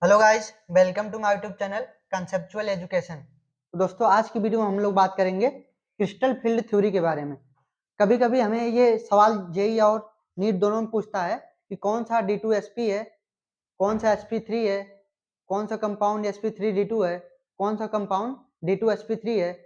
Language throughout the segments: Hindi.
Hello guys, welcome to my YouTube channel conceptual education. तो दोस्तों, आज की वीडियो में हम लोग बात करेंगे क्रिस्टल फील्ड थ्योरी के बारे में। कभी कभी हमें ये सवाल जेई और नीट दोनों में पूछता है कि कौन सा D2SP है, कौन सा sp3 है, कौन सा कंपाउंड sp3d2 है, कौन सा कंपाउंड D2sp3 है।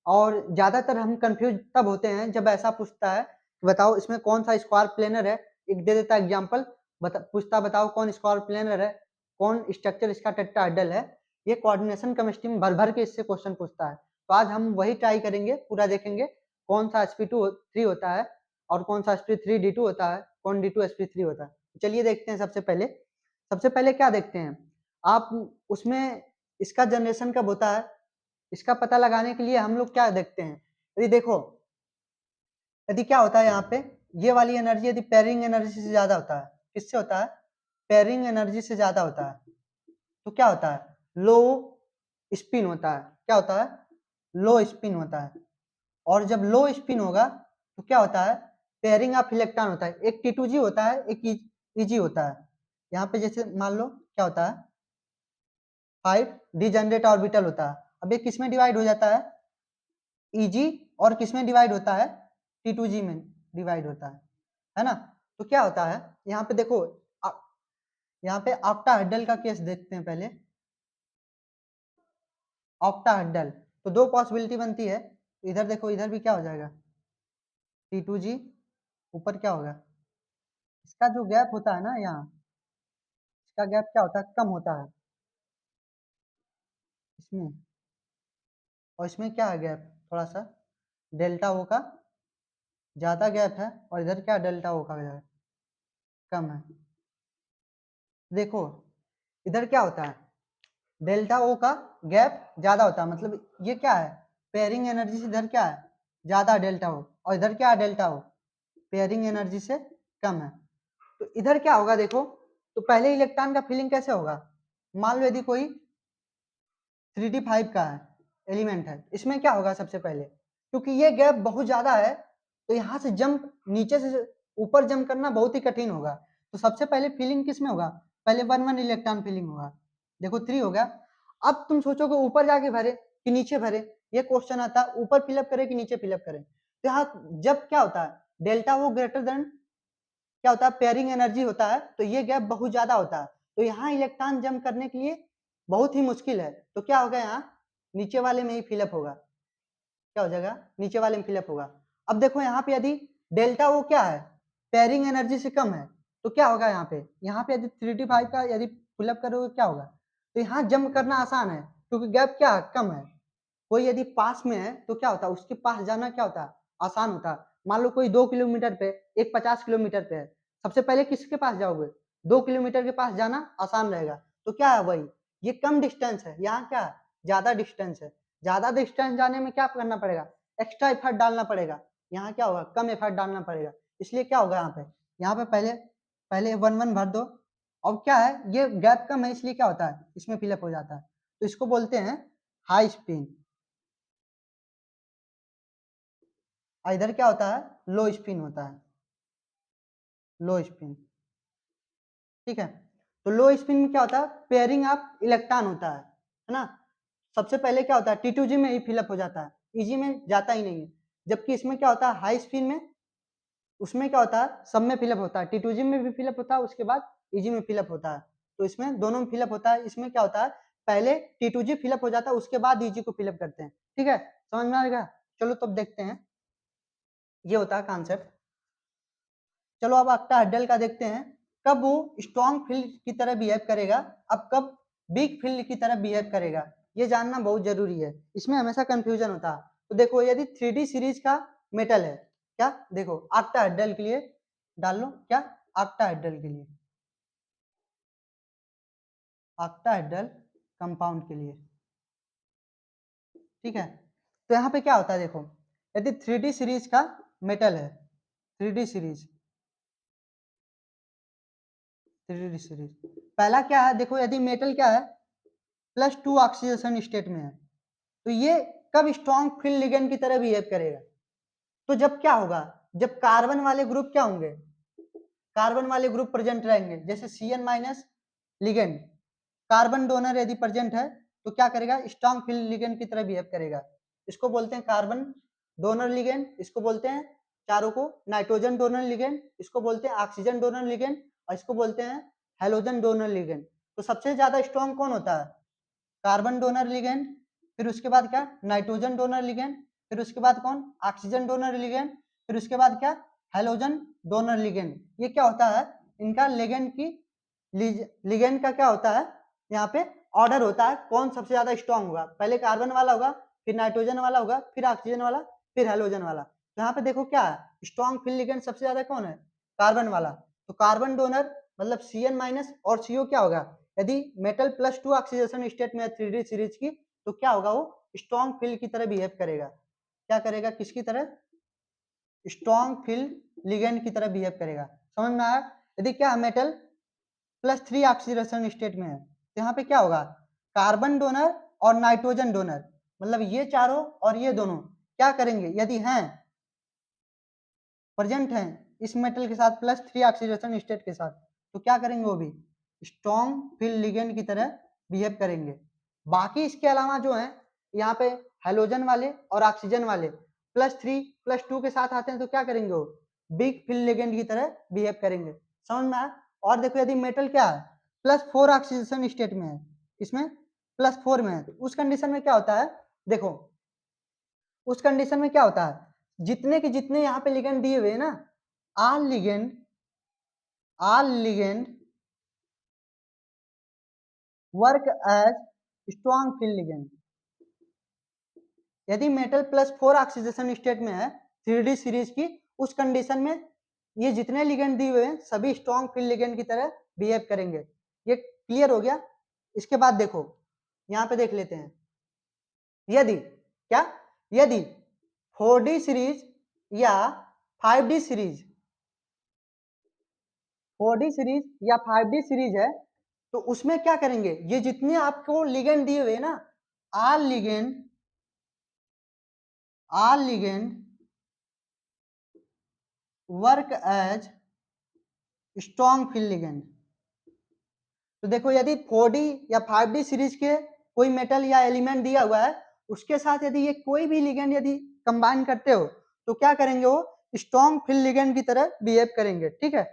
और ज़्यादातर हम कंफ्यूज तब होते हैं जब ऐसा पूछता है कि बताओ इसमें कौन सा स्क्वायर प्लेनर है। एक दे देता एग्जाम्पल, पूछता बताओ कौन स्क्वायर प्लेनर है, कौन स्ट्रक्चर इसका टेट्राहेड्रल है। ये कोऑर्डिनेशन केमिस्ट्री में भर भर के इससे क्वेश्चन पूछता है। तो आज हम वही ट्राई करेंगे, पूरा देखेंगे कौन सा sp3 होता है और कौन सा sp3d2 होता है, कौन D2sp3 होता है। चलिए देखते हैं। सबसे पहले क्या देखते हैं आप उसमें, इसका जनरेशन कब होता है, इसका पता लगाने के लिए हम लोग क्या देखते हैं। यदि देखो, यदि क्या होता है यहाँ पे, ये वाली एनर्जी यदि पेयरिंग एनर्जी से ज्यादा होता है, किससे होता है, पेयरिंग एनर्जी से ज्यादा होता है, तो क्या होता है, लो स्पिन होता है। क्या होता है, लो स्पिन होता है। और जब लो स्पिन होगा तो क्या होता है, पेयरिंग ऑफ इलेक्ट्रॉन होता है। एक T2G होता है, एक EG होता है। यहाँ पे जैसे मान लो क्या होता है, 5 डिजेनरेट ऑर्बिटल होता है। अब ये किस में डिवाइड हो जाता है, EG, और किस में डिवाइड होता है, T2G में डिवाइड होता है ना। तो क्या होता है यहाँ पे देखो, यहाँ पे ऑक्टाहेड्रल का केस देखते हैं पहले। ऑक्टाहेड्रल तो दो पॉसिबिलिटी बनती है। इधर देखो, इधर भी क्या हो जाएगा, T2G, ऊपर क्या होगा, इसका जो गैप होता है ना यहाँ, इसका गैप क्या होता है, कम होता है इसमें। और इसमें क्या है गैप, थोड़ा सा डेल्टा ओ का ज्यादा गैप है, और इधर क्या डेल्टा ओ का कम है। देखो इधर क्या होता है, डेल्टा ओ का गैप ज्यादा होता है, मतलब ये क्या है, पेयरिंग एनर्जी से इधर क्या है ज्यादा डेल्टा ओ, और इधर क्या है डेल्टा ओ पेयरिंग एनर्जी से कम है। तो इधर क्या होगा देखो, तो पहले इलेक्ट्रॉन का फीलिंग कैसे होगा, मान लो यदि कोई 3d5 का है एलिमेंट है, इसमें क्या होगा सबसे पहले, क्योंकि ये गैप बहुत ज्यादा है तो यहाँ से जंप, नीचे से ऊपर जंप करना बहुत ही कठिन होगा। तो सबसे पहले फीलिंग किस में होगा, पहले 1 1 इलेक्ट्रॉन फीलिंग होगा। देखो 3 हो गया। अब तुम सोचोगे ऊपर जाके भरे कि नीचे भरे, ये क्वेश्चन आता है ऊपर फिलअप करे कि नीचे फिलअप करे। तो यहाँ जब क्या होता है, डेल्टा वो ग्रेटर देन क्या होता है, पेयरिंग एनर्जी होता है, तो ये गैप बहुत ज्यादा होता है। तो यहाँ इलेक्ट्रॉन जंप करने के लिए बहुत ही मुश्किल है। तो क्या होगा, यहाँ नीचे वाले में ही फिलअप होगा। क्या हो जाएगा, नीचे वाले में फिलअप होगा। अब देखो यहाँ पे यदि डेल्टा वो क्या है, पेयरिंग एनर्जी से कम है, तो क्या होगा यहाँ पे यदि 3d5 का यदि फिलअप करोगे क्या होगा, तो यहाँ जंप करना आसान है क्योंकि गैप क्या है, कम है। कोई यदि पास में है तो क्या होता है, उसके पास जाना क्या होता है, आसान होता है। मान लो कोई 2 किलोमीटर पे, एक 50 किलोमीटर पे है, सबसे पहले किसके पास जाओगे, 2 किलोमीटर के पास जाना आसान रहेगा। तो क्या है वही, ये कम डिस्टेंस है, यहाँ क्या है, ज्यादा डिस्टेंस है। ज्यादा डिस्टेंस जाने में क्या करना पड़ेगा, एक्स्ट्रा एफर्ट डालना पड़ेगा। यहाँ क्या होगा, कम एफर्ट डालना पड़ेगा। इसलिए क्या होगा यहाँ पे पहले पहले 1 1 भर दो। अब क्या है, ये गैप कम है इसलिए क्या होता है, इसमें फिलअप हो जाता है। तो इसको बोलते हैं हाई स्पिन। इधर क्या होता है, लो स्पिन होता है, लो स्पिन। ठीक है। तो लो स्पिन में क्या होता है, पेयरिंग ऑफ इलेक्ट्रॉन होता है ना। सबसे पहले क्या होता है, T2G में ही फिलअप हो जाता है, EG में जाता ही नहीं है। जबकि इसमें क्या होता है, हाई स्पिन में, उसमें क्या होता है, सब में फिलअप होता है, T2G में भी फिलअप होता है, उसके बाद EG में फिलअप होता है। तो इसमें दोनों में फिलअप होता है। इसमें क्या होता है, पहले T2G फिलअप हो जाता है, उसके बाद EG को फिलअप करते हैं। ठीक है, समझ में आएगा। चलो तब देखते हैं, ये होता है कॉन्सेप्ट। चलो अब ऑक्टाहेड्रल का देखते हैं, कब वो स्ट्रॉन्ग फील्ड की तरह बिहेव करेगा, अब कब वीक फील्ड की तरह बिहेव करेगा, ये जानना बहुत जरूरी है। इसमें हमेशा कंफ्यूजन होता है। तो देखो यदि 3D सीरीज का मेटल है, क्या देखो ऑक्टाहेड्रल के लिए डाल लो, क्या ऑक्टाहेड्रल के लिए, ऑक्टाहेड्रल कंपाउंड के लिए। ठीक है। तो यहाँ पे क्या होता है देखो, यदि 3D सीरीज का मेटल है, 3D सीरीज, 3D सीरीज पहला क्या है देखो, यदि मेटल क्या है, +2 ऑक्सीडेशन स्टेट में है, तो ये कब स्ट्रॉन्ग फील्ड लिगेंड की तरह बिहेव करेगा, तो जब क्या होगा, जब कार्बन वाले ग्रुप क्या होंगे, कार्बन वाले ग्रुप प्रेजेंट रहेंगे, जैसे Cn- लिगेंड, कार्बन डोनर यदि प्रेजेंट है तो क्या करेगा, स्ट्रॉन्ग फील्ड लिगेंड की तरह बिहेव करेगा। इसको बोलते हैं कार्बन डोनर लिगेंड, इसको बोलते हैं चारों को नाइट्रोजन डोनर लिगेंड, इसको बोलते हैं ऑक्सीजन डोनर लिगेंड, और इसको बोलते हैं हेलोजन डोनर लिगेंड। तो सबसे ज्यादा स्ट्रॉन्ग कौन होता है, कार्बन डोनर लिगेंड, फिर उसके बाद क्या नाइट्रोजन डोनर लिगेंड, फिर उसके बाद कौन ऑक्सीजन डोनर लिगेंड, फिर उसके बाद क्या हेलोजन डोनर लिगेंड। ये क्या होता है, इनका लिगेंड की लिगेंड का क्या होता है, यहाँ पे ऑर्डर होता है कौन सबसे ज्यादा स्ट्रॉन्ग होगा, पहले कार्बन वाला होगा, फिर नाइट्रोजन वाला होगा, फिर ऑक्सीजन वाला, फिर हेलोजन वाला। तो यहाँ पे देखो क्या है, स्ट्रॉन्ग फील्ड लिगेंड सबसे ज्यादा कौन है, कार्बन वाला। तो कार्बन डोनर मतलब Cn- और CO क्या होगा, यदि मेटल +2 ऑक्सीडेशन स्टेट में 3D सीरीज की, तो क्या होगा, वो स्ट्रॉन्ग फील्ड की तरह बिहेव करेगा। क्या करेगा, किसकी तरह, स्ट्रॉन्ग फील्ड लिगेंड की तरह बिहेव करेगा। समझ में आया। यदि क्या मेटल +3 ऑक्सीडेशन स्टेट में है, तो यहाँ पे क्या होगा, कार्बन डोनर और नाइट्रोजन डोनर, मतलब ये चारों और ये दोनों क्या करेंगे, यदि हैं प्रेजेंट हैं इस मेटल के साथ +3 ऑक्सीडेशन स्टेट के साथ, तो क्या करेंगे, वो भी स्ट्रॉन्ग फील्ड लिगेंड की तरह बिहेव करेंगे। बाकी इसके अलावा जो है यहाँ पे हेलोजन वाले और ऑक्सीजन वाले +3 +2 के साथ आते हैं, तो क्या करेंगे, वो बिग फील्ड लिगेंड की तरह बिहेव करेंगे। समझ में आया। और देखो यदि मेटल क्या है +4 ऑक्सीडेशन स्टेट में है, इसमें +4 में है, तो उस कंडीशन में क्या होता है, देखो उस कंडीशन में क्या होता है, जितने के जितने यहाँ पे लिगेंड दिए हुए हैं ना, all ligand work as strong field ligand। यदि मेटल +4 ऑक्सीडेशन स्टेट में है 3D सीरीज की, उस कंडीशन में ये जितने लिगेंड दिए हुए हैं सभी स्ट्रॉन्ग फील्ड लिगेंड की तरह बिहेव करेंगे। ये क्लियर हो गया। इसके बाद देखो यहाँ पे देख लेते हैं, यदि क्या, यदि 4D सीरीज या 5D सीरीज, 4D सीरीज या 5D सीरीज है, तो उसमें क्या करेंगे, ये जितने आपको लिगेंड दिए हुए ना, all ligand work as strong field ligand. तो देखो यदि 4D या 5D सीरीज के कोई मेटल या एलिमेंट दिया हुआ है, उसके साथ यदि ये कोई भी लिगेंड यदि कंबाइन करते हो, तो क्या करेंगे, वो स्ट्रॉन्ग फील्ड लिगेंड की तरह बिहेव करेंगे। ठीक है,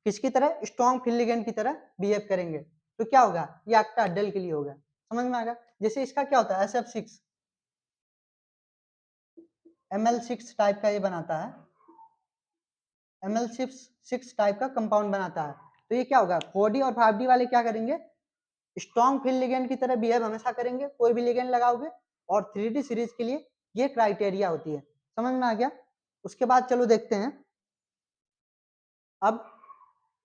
किसकी तरह, स्ट्रॉन्ग फील्ड लिगेंड की तरह बिहेव करेंगे। तो क्या होगा, ये octahedral के लिए होगा। समझ में आएगा। जैसे इसका क्या होता है, SF6 Ml6 टाइप का ये बनाता है, Ml6 टाइप का कंपाउंड बनाता है। तो ये क्या होगा, 4D और 5D वाले क्या करेंगे, स्ट्रॉन्ग फील्ड लिगेंड की तरह बिहेव हमेशा करेंगे, कोई भी लिगेंड लगाओगे। और 3D सीरीज के लिए ये क्राइटेरिया होती है। समझ में आ गया। उसके बाद चलो देखते हैं, अब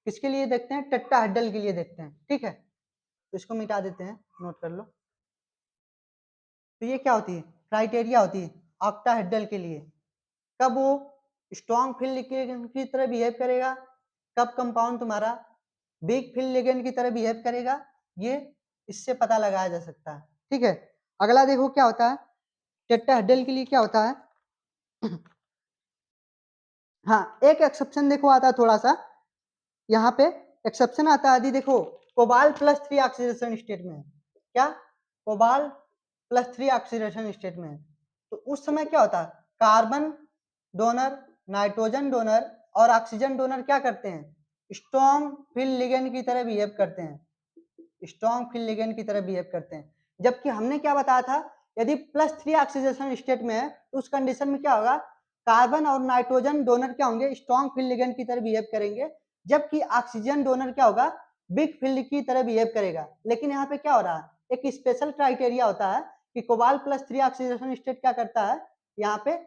किसके लिए देखते हैं, टेट्राहेड्रल के लिए देखते हैं। ठीक है, तो इसको मिटा देते हैं, नोट कर लो। तो ये क्या होती है, क्राइटेरिया होती है ऑक्टाहेड्रल के लिए, कब वो स्ट्रॉन्ग फील्ड लिगेंड की तरह बिहेव करेगा, कब कंपाउंड तुम्हारा बिग फील्ड लिगेंड की तरह बिहेव करेगा, ये इससे पता लगाया जा सकता है। ठीक है, अगला देखो क्या होता है, टेट्राहेड्रल के लिए क्या होता है। हाँ, एक एक्सेप्शन देखो आता है थोड़ा सा, यहाँ पे एक्सेप्शन आता है, यदि देखो कोबाल्ट +3 ऑक्सीडेशन स्टेट में है, क्या कोबाल्ट +3 ऑक्सीडेशन स्टेट में है, तो उस समय क्या होता है, कार्बन डोनर, नाइट्रोजन डोनर और ऑक्सीजन डोनर क्या करते हैं, स्ट्रॉन्ग फील्ड लिगेंड की तरह बिहेव करते हैं, स्ट्रॉन्ग फील्ड लिगेंड की तरह बिहेव करते हैं। जबकि हमने क्या बताया था, यदि +3 ऑक्सीडेशन स्टेट में है, तो उस कंडीशन में क्या होगा, कार्बन और नाइट्रोजन डोनर क्या होंगे, स्ट्रॉन्ग फील्ड लिगेंड की तरह बिहेव करेंगे, जबकि ऑक्सीजन डोनर क्या होगा, बिग फील्ड की तरह बिहेव करेगा। लेकिन यहाँ पे क्या हो रहा है, एक स्पेशल क्राइटेरिया होता है कि कोबाल्ट +3 ऑक्सीडेशन स्टेट क्या करता है, यहाँ पे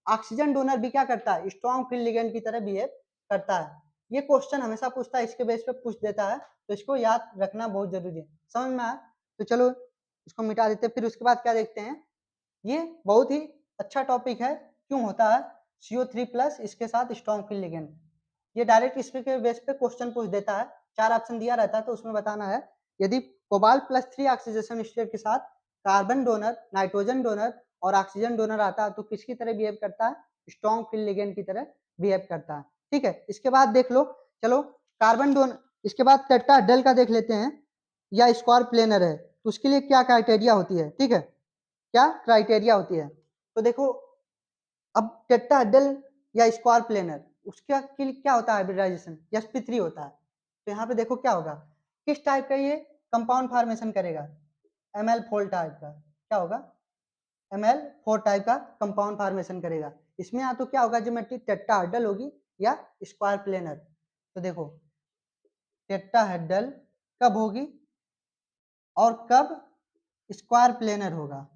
ऑक्सीजन डोनर भी क्या करता है, स्ट्रॉन्ग फील्ड लिगेंड की तरह बिहेव करता है। ये क्वेश्चन हमेशा पूछता है, इसके बेस पे पूछ देता है, तो इसको याद रखना बहुत जरूरी है। समझ में आया। तो चलो इसको मिटा देते हैं। फिर उसके बाद क्या देखते हैं, ये बहुत ही अच्छा टॉपिक है, क्यों होता है CO3+ इसके साथ स्ट्रॉन्ग फील्ड लिगेंड। ये डायरेक्ट इस पे बेस पे क्वेश्चन पूछ देता है, 4 ऑप्शन दिया रहता है, तो उसमें बताना है, यदि कोबाल्ट +3 ऑक्सीडेशन स्टेट के साथ कार्बन डोनर, नाइट्रोजन डोनर और ऑक्सीजन डोनर आता है, तो किसकी तरह बिहेव करता है, स्ट्रॉन्ग फील्ड लिगेंड की तरह बिहेव करता है। ठीक है, इसके बाद देख लो, चलो कार्बन डोनर, इसके बाद टेट्राहेड्रल का देख लेते हैं। या स्क्वायर प्लेनर है, तो उसके लिए क्या क्राइटेरिया होती है, ठीक है, क्या क्राइटेरिया होती है। तो देखो अब टेट्राहेड्रल या स्क्वायर प्लेनर उसका के लिए क्या होता है, हाइब्रिडाइजेशन sp3 होता है। तो यहाँ पे देखो क्या होगा, किस टाइप का ये कंपाउंड फॉर्मेशन करेगा, ml4 टाइप का, क्या होगा, ml4 टाइप का कंपाउंड फॉर्मेशन करेगा। इसमें या तो क्या होगा, ज्योमेट्री टेट्राहेड्रल होगी या स्क्वायर प्लेनर। तो देखो टेट्राहेड्रल कब होगी और कब स्क्वायर प्लेनर होगा,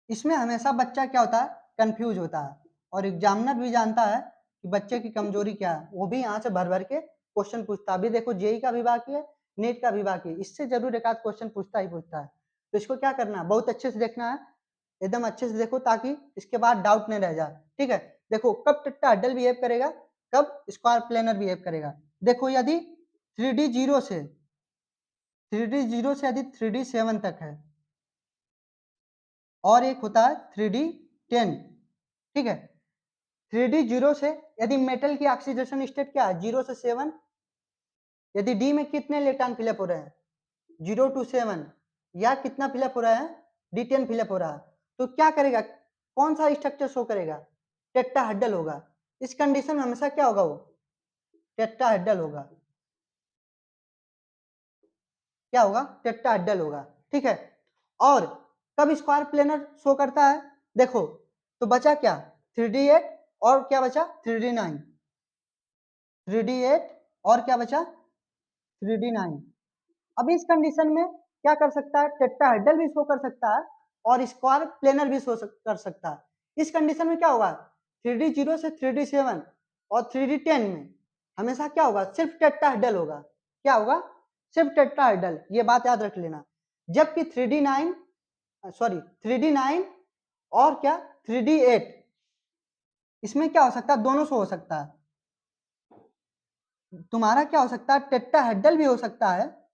इसमें हमेशा बच्चा क्या होता है, कंफ्यूज होता है, और एग्जामिनर भी जानता है कि बच्चे की कमजोरी क्या है, वो भी यहाँ से भर भर के क्वेश्चन पूछता है। अभी देखो जेई का भी बाकी है, नेट का भी बाकी है, इससे जरूर एक आध क्वेश्चन पूछता ही पूछता है। तो इसको क्या करना है, बहुत अच्छे से देखना है, एकदम अच्छे से देखो ताकि इसके बाद डाउट नहीं रह जाए, ठीक है। देखो कब टेट्राहेड्रल बिहेव करेगा, कब स्क्वायर प्लेनर बिहेव करेगा। देखो यदि 3D 0 से यदि 3D 7 तक है, और एक होता है 3D 10, ठीक है। 3D 0 से यदि मेटल की ऑक्सीडेशन स्टेट क्या है, 0 से 7, यदि डी में कितने इलेक्ट्रॉन फिलअप हो रहे हैं, 0 to 7, या कितना फिलअप हो रहा है, D10 फिलअप हो रहा है, तो क्या करेगा, कौन सा स्ट्रक्चर शो करेगा, टेट्राहेड्रल होगा। इस कंडीशन में हमेशा क्या होगा, वो टेट्राहेड्रल होगा, क्या होगा, टेट्राहेड्रल होगा, ठीक है। और कब स्क्वायर प्लेनर शो करता है, देखो तो बचा क्या, 3D8 और क्या बचा 3D9, 3D8 और क्या बचा 3D9। अब इस कंडीशन में क्या कर सकता है, टेट्राहेड्रल भी शो कर सकता है और स्क्वायर प्लेनर भी शो कर सकता है। इस कंडीशन में क्या होगा, 3D 0 से 3D 7 और 3D 10 में हमेशा क्या होगा, सिर्फ टेट्राहेड्रल होगा, क्या होगा, सिर्फ टेट्राहेड्रल, ये बात याद रख लेना। जबकि 3D9 और क्या 3D8 इसमें क्या हो सकता है, दोनों से हो सकता है। तुम्हारा क्या हो सकता है, टेट्राहेड्रल भी हो सकता है,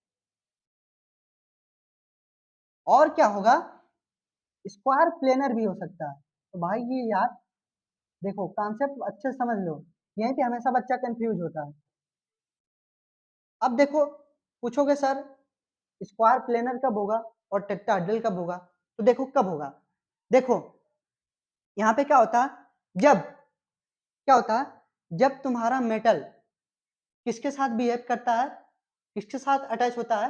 और क्या होगा, स्क्वायर प्लेनर भी हो सकता है। तो भाई ये यार देखो कॉन्सेप्ट अच्छे से समझ लो, यहीं पे हमेशा बच्चा कंफ्यूज होता है। अब देखो पूछोगे सर स्क्वायर प्लेनर कब होगा और टेट्राहेड्रल कब होगा, तो देखो कब होगा, देखो यहाँ पे क्या होता है, जब क्या होता है, जब तुम्हारा मेटल किसके साथ बिहेव करता है, किसके साथ अटैच होता है,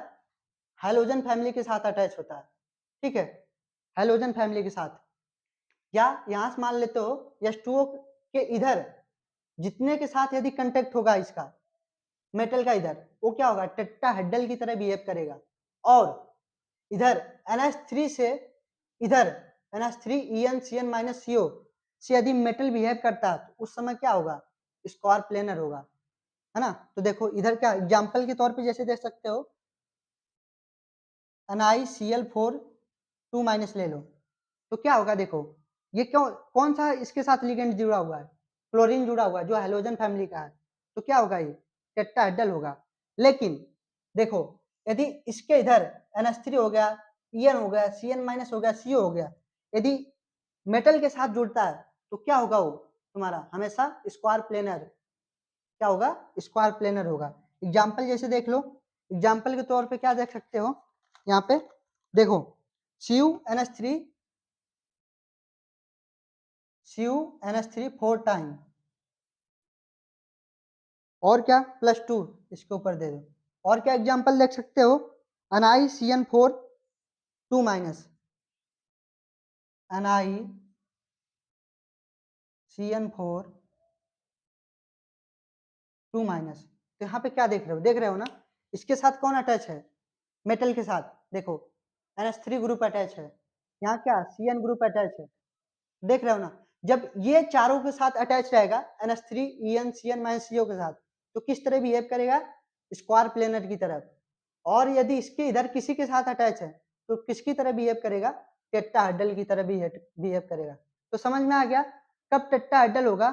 हैलोजन फैमिली के साथ अटैच होता है, ठीक है, हैलोजन फैमिली के साथ। या यहाँ से मान लेते हो H2O के इधर जितने के साथ यदि कांटेक्ट होगा इसका मेटल का इधर, वो क्या होगा, टेट्राहेड्रल की तरह बिहेव करेगा। और इधर NH3 से इधर NH3 EnCN-CO से यदि मेटल बिहेव करता है तो उस समय क्या होगा, स्क्वायर प्लेनर होगा, है ना। तो देखो इधर क्या एग्जांपल के तौर पे जैसे देख सकते हो, NiCl4 2- ले लो, तो क्या होगा, देखो ये क्यों, कौन सा इसके साथ लिगेंड जुड़ा हुआ है, क्लोरीन जुड़ा हुआ है जो हैलोजन फैमिली का है, तो क्या होगा, ये टेट्राहेड्रल होगा। लेकिन देखो यदि इसके इधर NH3 हो गया, En हो गया, Cn- हो गया, CO हो गया, यदि मेटल के साथ जुड़ता है तो क्या होगा, वो तुम्हारा हमेशा स्क्वायर प्लेनर, क्या होगा, स्क्वायर प्लेनर होगा। एग्जाम्पल जैसे देख लो, एग्जाम्पल के तौर पे क्या देख सकते हो, यहाँ पे देखो CuNH3 CuNH3 4 टाइम, और क्या +2 इसके ऊपर दे दो, और क्या एग्जाम्पल देख सकते हो, NiCN4 2- NiCN4 2-। तो यहाँ पे क्या देख रहे हो ना, इसके साथ कौन अटैच है, मेटल के साथ, देखो NH3 ग्रुप अटैच है, यहाँ क्या CN ग्रुप अटैच है, देख रहे हो ना। जब ये चारों के साथ अटैच रहेगा NH3 EnCN-CO के साथ, तो किस तरह बिहेव करेगा, स्क्वायर प्लेनर की तरफ। और यदि इसके इधर किसी के साथ अटैच है तो किसकी तरह बिहेव करेगा, टेट्राहेड्रल की तरह बिहेव करेगा। तो समझ में आ गया, कब टेट्राहेड्रल होगा,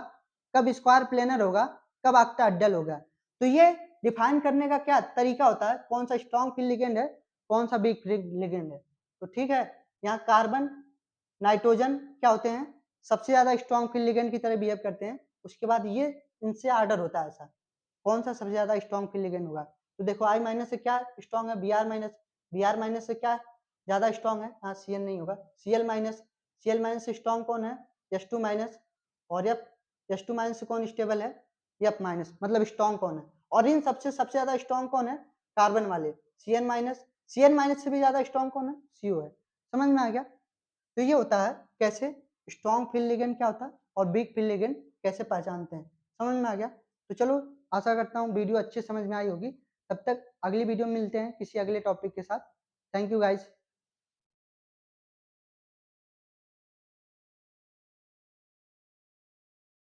कब स्क्वायर प्लेनर होगा, कब ऑक्टाहेड्रल होगा। तो ये डिफाइन करने का क्या तरीका होता है, कौन सा स्ट्रॉन्ग फील्ड लिगेंड है, कौन सा वीक लिगेंड है। तो ठीक है, यहाँ कार्बन नाइट्रोजन क्या होते हैं, सबसे ज्यादा स्ट्रॉन्ग फील्ड लिगेंड की तरह बिहेव करते हैं। उसके बाद ये इनसे आर्डर होता है ऐसा, कौन सा सबसे ज्यादा स्ट्रॉन्ग फील्ड लिगेंड होगा, तो देखो I माइनस से क्या स्ट्रॉन्ग है, Br माइनस से क्या ज्यादा स्ट्रॉन्ग है, हाँ Cl नहीं होगा, Cl माइनस से स्ट्रॉन्ग कौन है, H2 माइनस, और H2 माइनस से कौन स्टेबल है, F माइनस, मतलब स्ट्रॉन्ग कौन है, और इन सबसे ज्यादा स्ट्रॉन्ग कौन है, कार्बन वाले, Cn माइनस से भी ज्यादा स्ट्रॉन्ग कौन है, CO है। समझ में आ गया। तो ये होता है कैसे स्ट्रॉन्ग फील्ड लिगेंड क्या होता है और वीक फील्ड लिगेंड कैसे पहचानते हैं, समझ में आ गया। तो चलो आशा करता हूँ वीडियो अच्छी समझ में आई होगी। तब तक अगली वीडियो में मिलते हैं किसी अगले टॉपिक के साथ। Thank you guys.